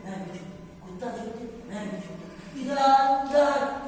कुत्ता छूटते इधर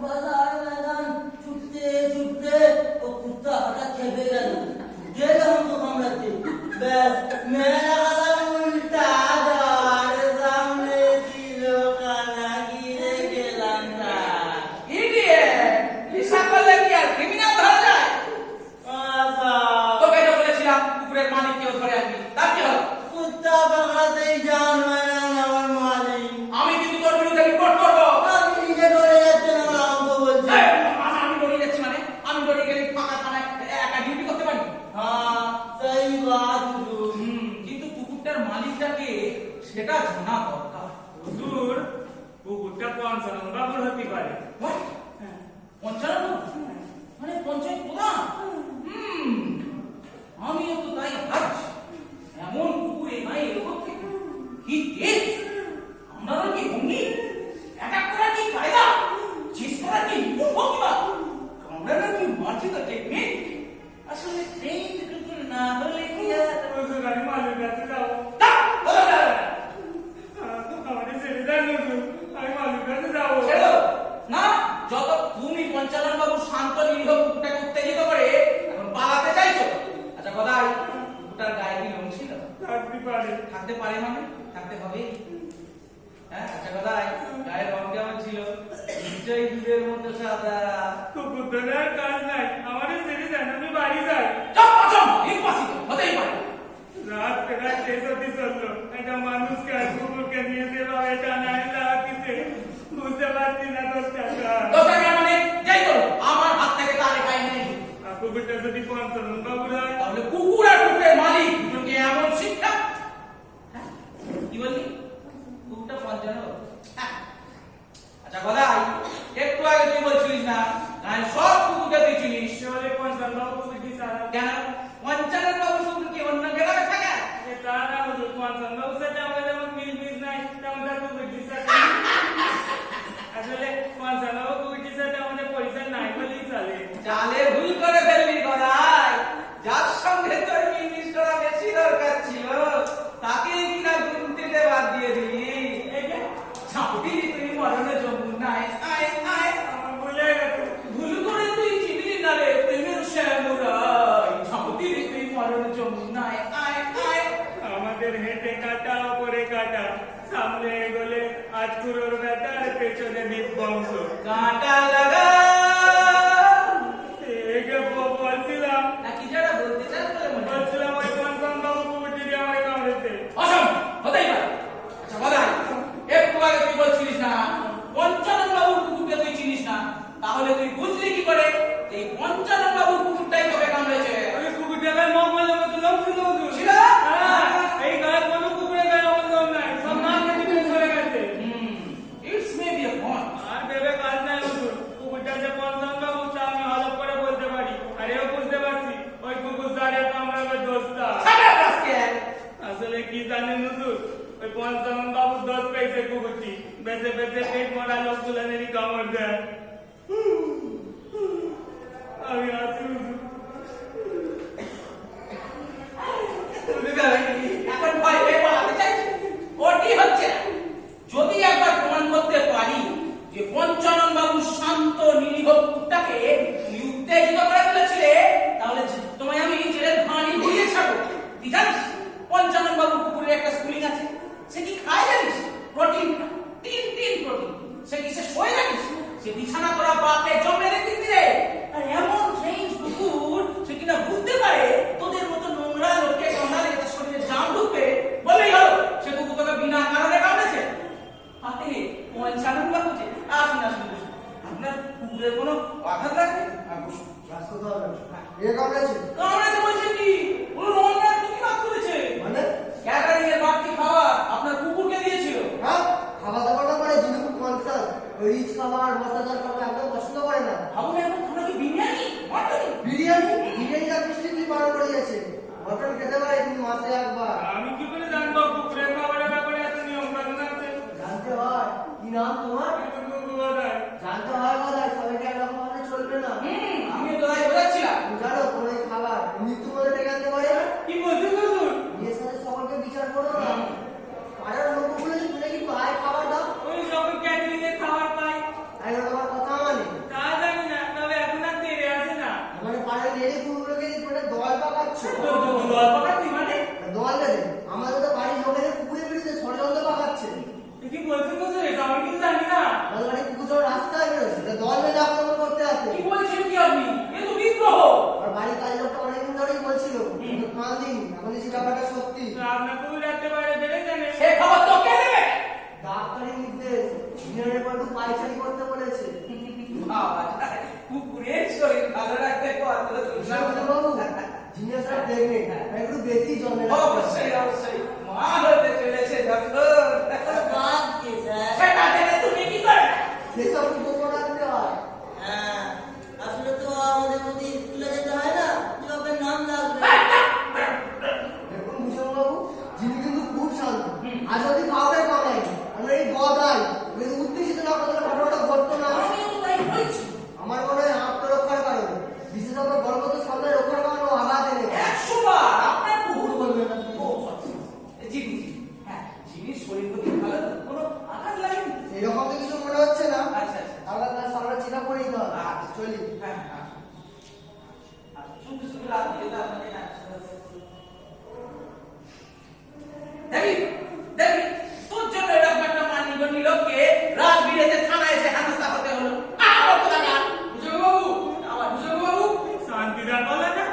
बाजार मैदान छूटते छूटते वो कुत्ता हठात खेपे गया हमको कामड़ाते बस मेरा गला उल्टा दार सामने तीनों काना गिरे गेलाम था इडियट लिसा করলে কি আর ক্রিমিনাল ধরা যায় তোকে তো বলেছিলাম কুকুরের মালিককে ধরে আনবি তা কি হলো कुत्ता पकड़ाते ही जान मैंने আমার মালিক আমি কিন্তু তোর বিরুদ্ধে রিপোর্ট করব আমি নিজে ডরে যাচ্ছি না আমাকে বলছি আমি ডরে যাচ্ছি মানে আমি ডরে গেলে ফাঁকা থানায় একা ডিউটি করতে পারি हाँ सही बात কিন্তু কুকুরটার মালিকটাকে সেটা জানা দরকার হুজুর কুকুরটা পঞ্চানন বাবুর হতে পারে হোয়াট পঞ্চায়েত মানে পঞ্চায়েত প্রধান আমিও তো তাই ভাবছি এমন কুকুরে নাই এরকম থেকে কি তেজ আমরা কি ভঙ্গি অ্যাটাক করার কি কায়দা চিজ করার কি ভঙ্গিমা কামড়ানোর কি মার্জিত টেকনিক আসলে ট্রেন কুকুর না হলে কি আর হুজুর আমি মালিক কাছে যাবো তা বলো না আমাদের ছেড়ে দেন হুজুর আমি মালিক কাছে যাবো ছেড়ো না যত তুমি পঞ্চানন বাবু শান্ত নিরীহ কুকুরটাকে উত্তেজিত করে এখন পালাতে চাইছো আচ্ছা গদাই কুকুরটার গায়ে কি লোম ছিল থাকতে পারে থাকতে পারে মানে থাকতে হবে হ্যাঁ আচ্ছা গদাই গায়ের রং কেমন ছিল নিশ্চয়ই দুধের মতো সাদা কুকুর ধরার কাজ নাই আমাদের ছেড়ে দেন আমি বাড়ি যাই চপ চপ ইম্পসিবল হতেই পারে রাত পেরা শেষ হতে চললো একটা মানুষকে আর কুকুরকে নিয়ে সেভাবে টানায় লাগছে বুঝতে পারছি না 10 টাকা দোস্ত মানে যাই করো আমার হাত থেকে তারে পাই নেই আর কুকুরটা যদি পঞ্চানন বাবুর হয় তাহলে কুকুর আর কুকুরের মালিক দুটোকে এমন শিক্ষা হ্যাঁ? কি বললি কুকুরটা পঞ্চানন হ্যাঁ। আচ্ছা গদাই একটু আগে তুই বলছিলিস না গায়ে সব কুকুরকে তুই চিনিস সেভাবে পঞ্চানন বাবু কুকুরটি সারা কেন পঞ্চানন বাবু শুধু কি অন্য গ্রামে থাকে তা না হুজুর পঞ্চানন বাবুর সাথে আমার যেমন মিল মিস নাই তেমন তার কুকুরটির সাথে আসলে পঞ্চানন বাবু কুকুরটির সাথে আমাদের পরিচয় নাই বলেই চলে চালে ভুল করে ফেলবি গদাই যার সঙ্গে তোর মিস করা বেশি দরকার ছিল তাকে কিনা গুনতিতে বাদ দিয়ে দিলি এই যে ছাপটি তুই মরণে যমুনায় আয় আয় আমার ভুলে গেছে ভুল করে তুই চিনলি না রে প্রেমের শ্যামরাই ছাপটি তুই মরণে যমুনায় আয় আয় আমাদের হেঁটে কাটা ওপরে কাটা সামনে এগোলে আজকুরোর ব্যাটার পেছনে নির্বংশ কাঁটা লাগা একে বলছিলাম না কি যারা বলতে চাস বলে মনে হয় বলছিলাম ওই পঞ্চানন বাবু কুকুরটি দিয়ে আমাকে কামড়েছে অসম হতেই পারে আচ্ছা গদাই একটু আগে তুই বলছিলিস না পঞ্চানন বাবুর কুকুরকে তুই চিনিস না তাহলে তুই বুঝলি কি করে এই পঞ্চানন বাবুর কুকুরটাই তোকে কামড়েছে ওই কুকুরটা গায়ে মহম্মদের মতো নাম ছিল হুজুর ছিল? হ্যাঁ, এই গায়ে কোনো কুকুরের গায়ে আমার নাম নাই সব নাম কেটে চলে গেছে it's may be a point আর ভেবে কাজ নাই হুজুর কুকুরটা যে পঞ্চানন বাবু তা আমি হলপ করে বলতে পারি আর এও বুঝতে পারছি ওই কুকুর সারে কামড়াবে দোস্তা সাদা রাস্কেল আসলে কি জানেন হুজুর ওই পঞ্চানন বাবু দোষ পেয়েছে কুকুরটি বেঁচে বেঁচে পেট মরা লোকগুলানেরই কামড় দেয় আমি আসি হুজুর এখন ভয় পেয়ে পালাতে চাইছিস ওটি হচ্ছে না। যদি একবার প্রমাণ করতে পারি যে পঞ্চানন বাবু শান্ত নিরীহ কুকুরটাকে তুমি উত্তেজিত করে তুলেছিলে তাহলে তোমায় আমি জেলের ভাঁড়ি ঘুরিয়ে ছাড়বো কি জানিস পঞ্চানন বাবু কুকুরের একটা স্কুলিং আছে সে কি খায় জানিস প্রোটিন তিন প্রোটিন সে কিসে শোয় জানিস সে বিছানা করা বাপে জমে রেখে দিলে আর এমন ট্রেন্ড কুকুর সে কিনা বুঝতে পারে তোদের মতো নোংরা লোককে কামড়ালে তার শরীরে জাম ঢুকবে বলেই হলো সে কুকুর তোকে বিনা কারণে কামড়েছে আরে পঞ্চানন বাবু যে আসুন আপনার কুকুরের কোনো আঘাত লাগবে রাস্তা তো হবে এ কামড়েছে কামড়েছে বলছে কি বলুন অন্যায় কি কাজ করেছে মানে ক্যাটারিং এর বাড়তি খাবার আপনার কুকুরকে দিয়েছিল হ্যাঁ খাওয়া দাওয়াটা করে যিনি কনসাস রিচ খাবার মশলাদার খাবার একদম পছন্দ করে না ভাবুন এখন আমরা কি বিরিয়ানি মটন বিরিয়ানি বিরিয়ানি আর মিষ্টি কি বারণ করে সত্যি। তো আপনাকেও রাখতে পারে বেড়ে জানে। সে খবর তো কে নেবে? ডাক্তারি নির্দেশ, ইঞ্জিনিয়ারের পর একটু পায়চারি করতে বলেছে। বাবা, কুকুরের শরীর ভালো রাখতে কত বাবু, জিনিয়াসরা প্রেগনেন্ট, একটু বেশি জন্মে না। অবশ্যই অবশ্যই মা হতে চলেছে যখন বাদ দিয়ে স্যার। সেটা জেনে তুমি কি করবে? সেসব কি গোপন রাখতে হয়? হ্যাঁ, আসলে তো আমাদের মধ্যে স্কুলে যেতে হয় না, যে বাপের নাম লাগবে। দেখুন ভূষণ বাবু, যিনি কিন্তু খুব শান্ত। আজ অব্দি কাউকে কামায়নি। আমরা এই গদাই, যদি উত্তেজিত না করলে ঘটনাটা ঘটতো না। আমিও তো তাই বলছি। আমার মনে হয় আত্মরক্ষার কারণে, বিশেষত গর্ভবতী সন্তানের রক্ষার কারণে ও আঘাত এনে। 100 বার আপনার ভুল বলবেন না। ও জি জি হ্যাঁ জিনিস শরীর প্রতি ভালো তো কোনো আঘাত লাগেনি। এরকম তো কিছু মনে হচ্ছে না। আচ্ছা আচ্ছা তাহলে তার সামনে চিন্তা করে নিতে হবে। আচ্ছা চলি। হ্যাঁ হ্যাঁ আচ্ছা শুনতে শুনতে রাত দিয়ে দাও মানে না দেবী দেবী তোর জন্য এরকম একটা মানিগণী লোককে রাত বিরেতে থানায় এসে হেনস্থা হতে হলো। আমার কথা না বুঝবাবু, আমার বুঝবাবু, শান্তিদার বলে না?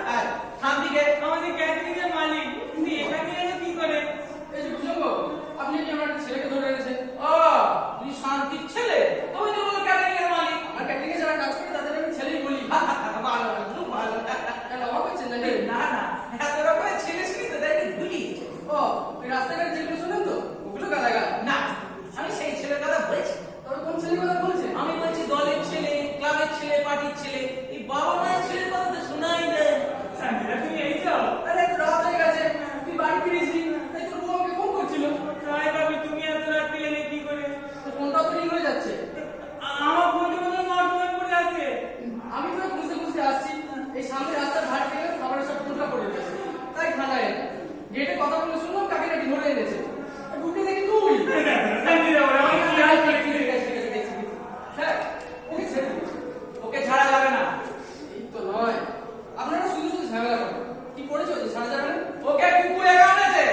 শান্তিকে আমাদের ক্যাটারিং এর মালিক, উনি এখানে এলো কি করে? এই যে ভূষণ বাবু, আপনি কি আমার একটা ছেলেকে ধরে এনেছেন? ও তুই শান্তির ছেলে তুমি তো বলো ক্যাটারিং এর মালিক। আমার ক্যাটারিং এ যারা কাজ করে তাদের আমি ছেলেই বলি। ভালো খুব ভালো কেন অবাক হচ্ছেন নাকি? না না এত রকমের ছেলে শুনি তো তাই ভুলিয়েছে। ও, ওই রাস্তাঘাটে যেগুলো শোনেন তো, ওগুলো গালাগাল। না আমি সেই ছেলের কথা বলছি। তবে কোন ছেলের কথা বলছেন? আমি বলছি দলের ছেলে, ক্লাবের ছেলে, পার্টির ছেলে। এই বাবা মায়ের ছেলের কথা তো শোনাই দেয়। শান্তিদা তুমি এই যাও। আরে একটু রাত হয়ে গেছে, তুই বাড়ি ফিরেছি, তাই তোর বউ আমাকে ফোন করছিল। তাই ভাবি তুমি এত রাত্রি এলে কি করে? তোর ফোনটাও তো রিং হয়ে যাচ্ছে। আমার ফোনটা মনে হয় নর্দমায় পড়ে আছে। আমি তো বুঝতে বুঝতে আসছি, এই সামনে রাস্তার ধার থেকে খাবারের সব ফোনটা পড়ে গেছে। তাই থানায় এলাম। গেটে কথা বলে শুনলাম কাকে নাকি ধরে এনেছে। আর ঢুকে দেখি তুই। শান্তিদা বলে আমি কি আর করি? স্যার, ওকে ছেড়ে দিন। ওকে ছাড়া যাবে না। এই তো নয়, আপনারা শুধু শুধু ঝামেলা করেন। কি করেছো যে ছাড়া যাবে না? ওকে কুকুরে কামড়েছে।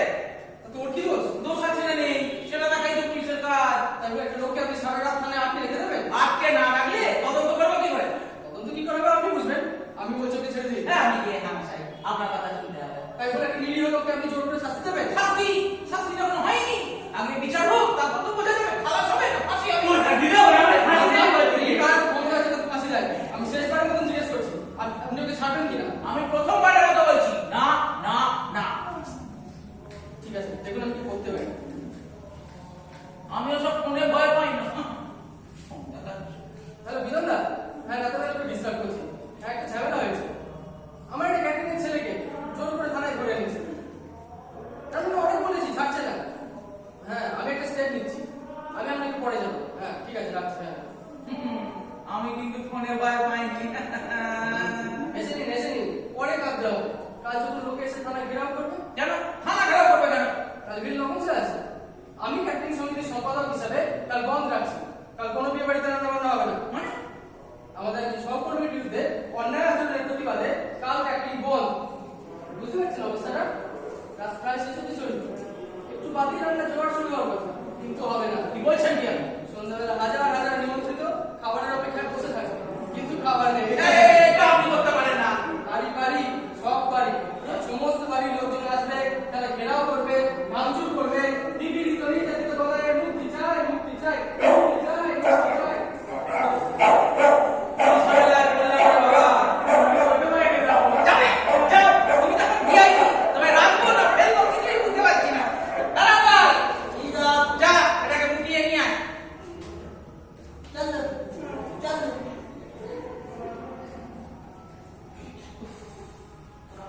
তা তোর কি দোষ? দোষ আছে না নেই সেটা দেখাই তো পুলিশের কাজ। তাই বলে একটা লোককে আপনি সারা রাত থানায় আটকে রেখে দেবেন? আটকে না রাখলে তদন্ত করবো কি করে? তদন্ত কি করবে আপনি বুঝবেন। আমি বলছি ওকে ছেড়ে দিন। হ্যাঁ আমি গিয়ে হামসাই আপনার কথা শুনতে হবে। তাই বলে একটা নিরীহ লোককে আপনি জোর করে শাস্তি দেবেন? শাস্তি শাস্তি যখন হয়নি আগে বিচার হোক তারপর তো বোঝা যাবে খালাস হবে না ফাঁসি হবে। ও শান্তিদা বলে আমি ফাঁসি দেব। কার ফোন আছে তো ফাঁসি দেয়? আমি শেষবারের মতন জিজ্ঞেস করছি, আপনি ওকে ছাড়বেন কিনা? আমি প্রথমবারের কথা বলছি না না না। ঠিক আছে, দেখুন আমি কি করতে পারি। আমি ওসব ফোনে ভয় পাই না। হ্যালো বিজন দা, হ্যাঁ রাতে একটু ডিস্টার্ব করছি। হ্যাঁ একটা ঝামেলা হয়েছে। আমার একটা ক্যাটারিং ছেলেকে জোর করে থানায় ধরে এনেছে। তার জন্য অনেক বলেছি, ছাড়ছে না। হ্যাঁ আমি একটা স্টেপ নিচ্ছি, আমি আপনাকে পরে যাবো। হ্যাঁ ঠিক আছে, রাখছি। হ্যাঁ আমি কিন্তু ফোনে ভয় পাইনি। এসে নিন, পরে কাঁদতে হবে। কাল যখন লোকে এসে থানায় ঘেরাও করবে, কেন থানা খারাপ করবে কেন? কাল বিল লবণ আছে। আমি ক্যাটারিং সমিতির সম্পাদক হিসাবে কাল বন্ধ রাখছি। কাল কোনো বিয়ে বাড়িতে রান্না বান্না হবে না। মানে আমাদের একজন সহকর্মীর বিরুদ্ধে অন্যায় আচরণের প্রতিবাদে কাল ক্যাটারিং বন্ধ। বুঝতে পারছেন অবস্থাটা? রাত প্রায় শেষ হতে চলল। একটু বাকি রান্না জোগাড় শুরু হওয়ার কথা, কিন্তু হবে না। কি বলছেন কি আপনি? সন্ধ্যাবেলা হাজার হাজার নিমন্ত্রিত খাবারের অপেক্ষায় বসে থাকে, কিন্তু খাবার নেই। এটা আপনি করতে পারেন না। বাড়ি বাড়ি সব বাড়ি, সমস্ত বাড়ির লোকজন আসবে, তারা ঘেরাও করবে, ভাঙচুর করবে, নিপীড়িত নির্যাতিত বলায় মুক্তি চাই, মুক্তি চাই, মুক্তি চাই, মুক্তি চাই। ঝামেলায় পড়লাম রে বাবা। যাবে, যাও। তুমি তখন VIP, তবে রাখবো না ফেলবো কিছুই বুঝতে পারছি না। দাঁড়াও ভাই। কি দা? যা এটাকে মুটিয়ে নিয়ে আয়। চল, চল।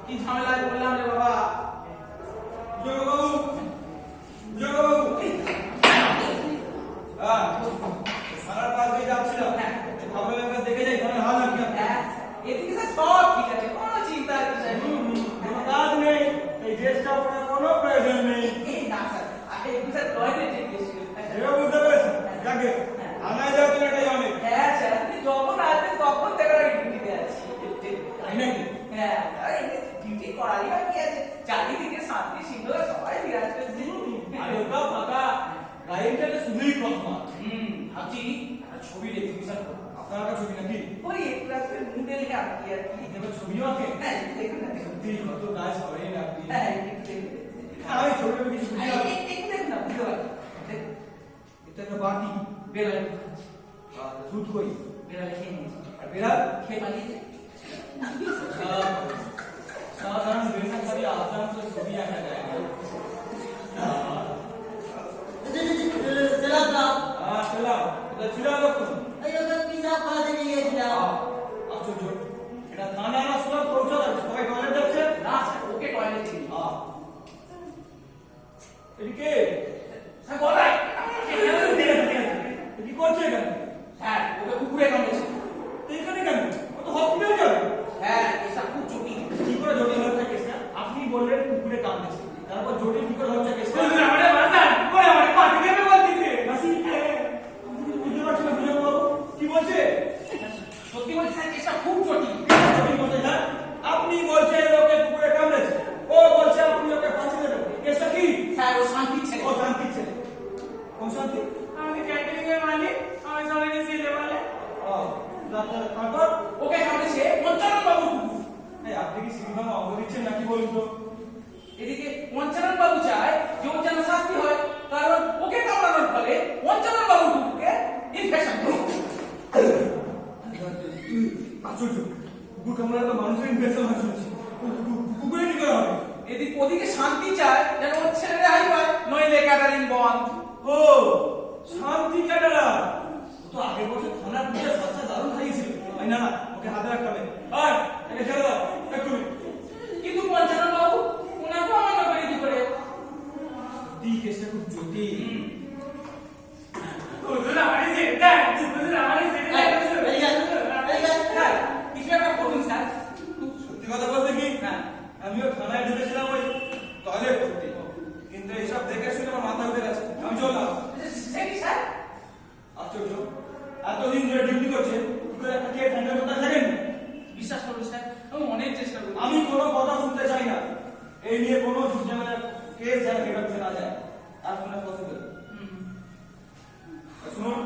কি ঝামেলায় পড়লাম রে বাবা। জগবাবু জগবাবু সারার পাশ দিয়ে যাচ্ছিলাম, খবর একবার দেখে যাই কেমন হাল আর কি আপনার। হ্যাঁ, এদিকে স্যার সব ঠিক আছে, কোনো চিন্তার বিষয় নেই। কোনো কাজ নেই, এই ড্রেসটা পরার কোনো প্রয়োজন নেই। এই না স্যার, আরে একটু স্যার টয়লেটে গিয়েছিল। এবার বুঝতে পেরেছেন? যাকে আনায় যাচ্ছেন এটাই অনেক। হ্যাঁ স্যার, আপনি যখন আসবেন তখন থেকে আমি ডিউটিতে আছি। তাই নাকি? হ্যাঁ, আরে ডিউটি করারই বা কি আছে? চারিদিকে শান্তি শৃঙ্খলা সবাই বিরাজ করছে। আরে ওটা ফাঁকা, গাড়িটাতে শুধুই কসমা। ভাবছি একটা ছবির এক্সিবিশন করবো। আপনার একটা ছবি নাকি? ওই একটু রাত্রে মডেল আঁকি আর কি। এবার ছবিও আঁকে? হ্যাঁ, দেখুন না দেখুন। সত্যি কত কাজ করেন আপনি। হ্যাঁ, একটু দেখুন। আমি ব্যাপারে কিছু বুঝি না। একটু দেখুন না, বুঝতে পারছি। এটা একটা বাটি। বেড়াল আর দুধ কই? বেড়াল খেয়ে নিয়েছে, আর বিড়াল? খেয়ে পালিয়েছে। সাধারণ বেশা খালি আসাম তো ছবি আঁকা যায় না। সেলাম সাহেব, চলাও, এটা ছিল কখন? এই ওকে পিসাব করাতে নিয়ে গেছিলাম। আশ্চর্য, এটা থানা না শুনে পৌঁছা যাচ্ছে, সবাই টয়লেট যাচ্ছে। না স্যার, ওকে টয়লেটে দিই। এদিকে স্যার বলাই, কি করছে এখানে? স্যার ওকে কুকুরে কামড়েছে। তো এখানে কেন? ও তো হসপিটালে যাবে। হ্যাঁ, এসা খুব জটিল। কি করে জটিল হচ্ছে কেসটা? আপনি বললেন কুকুরে কামড়েছে, তারপর জটিল কি করে হচ্ছে কেসটা? হুজুর আমারে বাঁচান, ওরে আমারে পাঠিয়ে দেবে বলতিছে। নাসি, আমি কিছু বুঝতে পারছি না, বুঝে বাবু কি বলছে? সত্যি বলছি স্যার, কেসটা খুব জটিল। জটিল বলছে না? আপনি বলছেন ওকে কুকুরে কামড়েছে, ও বলছে আপনি ওকে ফাঁসি দেবেন। কেসটা কি? স্যার ও শান্তির ছেলে। ও শান্তি ছেলে। কোন শান্তি? আমি ক্যাটারিং এর মালিক, আমি সবাইকে চিনতে বলে। তারপর ওকে কামড়েছে পঞ্চানন বাবুর কুকুর। এই আপনি কি সিনেমা অঙ্গ দিচ্ছেন নাকি বলুন তো? এদিকে পঞ্চানন বাবু চায় যে ওর যেন শাস্তি হয়, কারণ ওকে কামড়ানোর ফলে পঞ্চানন বাবুর কুকুরকে ইনফেকশন হলো। আশ্চর্য, কুকুর কামড়ালে তো মানুষের ইনফেকশন হয় শুনেছি। কুকুরে কি করে হবে? ওদিকে শান্তি চায় যেন ওর ছেলে রেহাই পায়, নইলে ক্যাটারিং বন্ধ। ও শান্তি ক্যাটারা, ও তো আগের বছর থানার পুলিশে সস্তা দারুণ খাইয়েছিল। তাই না, ওকে হাতে রাখতে হবে। আর একে ছেড়ে দাও এক্ষুনি। কিন্তু পঞ্চানন বাবু ওনাকে অমান্য করে কি করে? সত্যি কেসটা খুব জটিল। হুজুর আমারে ছেড়ে দেন, হুজুর আমারে ছেড়ে দেন, হুজুর। স্যার কিছু একটা করুন স্যার। সত্যি কথা বলতে কি, হ্যাঁ, আমিও থানায় ঢুকেছিলাম ওই টয়লেট করতে, কিন্তু এইসব দেখে শুনে আমার মাথা উঠে গেছে। আমি চললাম। সে কি স্যার? আশ্চর্য, এতদিন ধরে ডিউটি করছে, কি করে একটা কেস হ্যান্ডেল করতে থাকেন? বিশ্বাস করুন স্যার, আমি অনেক চেষ্টা করি। আমি কোনো কথা শুনতে চাই না। এই নিয়ে কোনো ঝুটঝামেলার কেস যেন বেরোতে না যায়, আর শুনে পসিবল। শুনুন,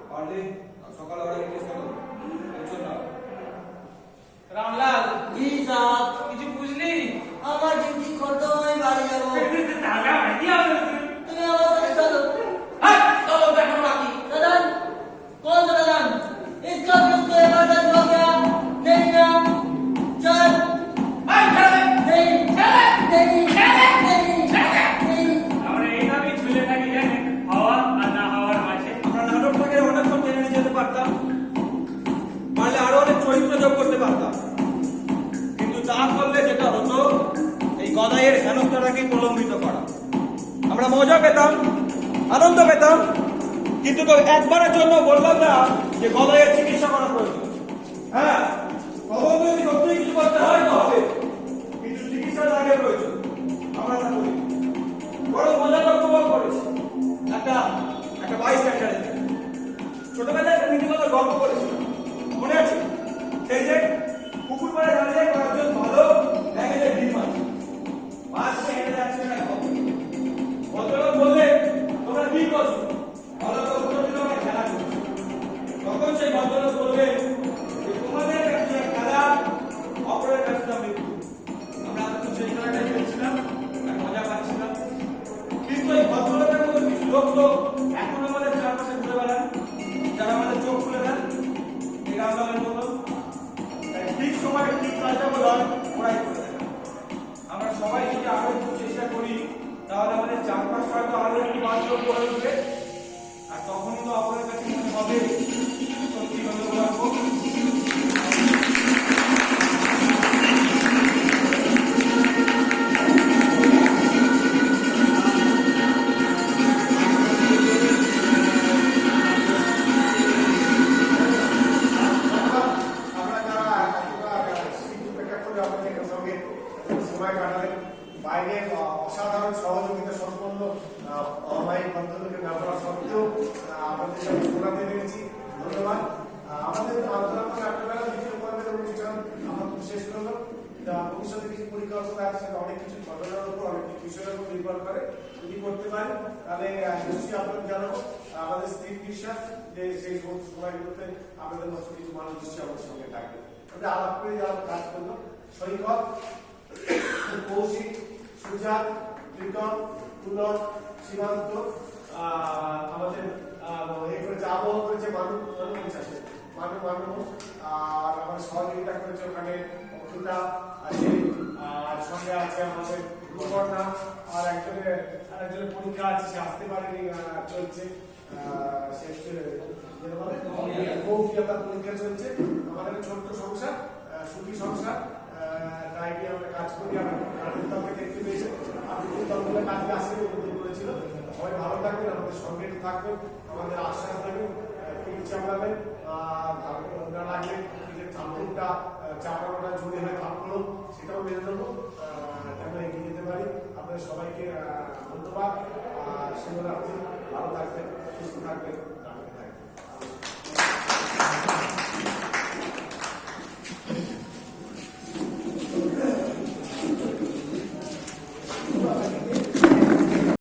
পারলে সকাল আগে কেস করো, টেনশন না। রামলাল জি সাহেব, কিছু বুঝলি? আমার ডিউটি খতম, আমি বাড়ি যাবো। তাহলে আমারে কি হবে হুজুর? তুমি আমার সাথে চলো। হ্যাঁ, চলো দেখো বাকি। दादान, कौन सा दादान? इसका क्यों तो इमरजेंसी हो गया? नहीं ना? चल। এই ছেড়ে দে। नहीं, नहीं, नहीं। আমরা এইভাবেই ঝুলে থাকি জানেন, হাওয়া আর না হাওয়ার মাঝে। আমরা নাটকটাকে অনেকক্ষণ টেনে নিয়ে যেতে পারতাম, পারলে আরো অনেক চরিত্র যোগ করতে পারতাম, কিন্তু তা করলে যেটা হতো, এই গদাইয়ের হেনস্থাটাকে প্রলম্বিত করা। আমরা মজা পেতাম, আনন্দ পেতাম, কিন্তু তো একবারের জন্য বললাম না যে গদাইয়ের চিকিৎসা করা প্রয়োজন। হ্যাঁ, কখন যদি সত্যি কিছু করতে হয় তো হবে, কিন্তু চিকিৎসার আগে প্রয়োজন। আমরা তা করি, বড় মজাটা উপভোগ করেছি। একটা বাইস্ট্যান্ডারের ছোটবেলায় একটা নীতিগত গল্প করেছিলাম, মনে আছে? সেই যে পুকুর পাড়ে দাঁড়িয়ে কয়েকজন ভালো ব্যাগেজের ভিড় মাছ মাছকে হেঁটে যাচ্ছে না। ভদ্রলোক বললে, তোমরা কি করছো? ভালো তো উত্তর দিল, আমরা খেলা করছি। তখন সেই ভদ্রলোক বলবে, যে তোমাদের কাছে খেলা, অপরের কাছে মৃত্যু। আমরা তো সেই খেলাটাই খেলছিলাম, আর মজা পাচ্ছিলাম। কিন্তু এই ভদ্রলোকের মতো কিছু লোক তো এখন আমাদের চারপাশে ঘুরে বেড়ান, যারা আমাদের চোখ খুলে দেন এই রামলালের মতো। তাই ঠিক সময়ে ঠিক কাজটা বলার ওরাই করে দেন। আমরা সবাই যদি আরো একটু চেষ্টা করি, তাহলে আমাদের চারপাশটা হয়তো আরো একটু বাস্তব করে উঠবে, আর তখনই তো আপনার কাছে মনে হবে সত্যি কথা বলবো। আমরা যারা স্মৃতি উপেক্ষা করে আমাদের সঙ্গে সময় কাটালেন, বাইরে অসাধারণ সহযোগিতা সম্পন্ন অনলাইন মাধ্যমকে ব্যবহার সত্ত্বেও আমাদের সাথে শোনাতে পেরেছি, ধন্যবাদ। আমাদের আলোচনা রাত্রেবেলা দ্বিতীয় পর্বের অনুষ্ঠান আমরা শেষ করলাম। ভবিষ্যতে কিছু পরিকল্পনা আছে, অনেক কিছু ঘটনার উপর, অনেক কিছু বিষয়ের উপর নির্ভর করে। যদি করতে পারি তাহলে নিশ্চয়ই আপনাদের জানাবো। আমাদের স্থির বিশ্বাস যে সেই সমস্ত সময়গুলোতে আমাদের মতো কিছু মানুষ নিশ্চয়ই আমাদের সঙ্গে থাকবে। আমরা আলাপ করে যাওয়ার কাজ করলাম। সৈকত, কৌশিক, সুজাত, প্রীতম, পুলক, সীমান্ত, আমাদের এই করেছে আবহাওয়া করেছে মানুষ আর আমার সহযোগিতা করেছে ওখানে অঙ্কিতা আছে, আর সঙ্গে আছে আমাদের সুপর্ণা, আর একজনের পরীক্ষা আছে, সে আসতে পারেনি, চলছে সে তার পরীক্ষা চলছে। আমাদের ছোট্ট সংসার, সুখী সংসার, তাই নিয়ে আমরা কাজ করি। আমাদের তরফে দেখতে পেয়েছে আপনি দলগুলো কাজে আসতে উদ্যোগ করেছিল। সবাই ভালো থাকবেন, আমাদের সঙ্গে থাকবেন, আমাদের আশ্বাস দেবেন, চাপড়াবেন, না লাগলে নিজের থাপ্পড়টা চাপড়ানোটা জোরে হয় থাপ্পড়, সেটাও মেনে নেবো, যেন এগিয়ে যেতে পারি। আপনাদের সবাইকে ধন্যবাদ, শুভরাত্রি, ভালো থাকবেন, সুস্থ থাকবেন।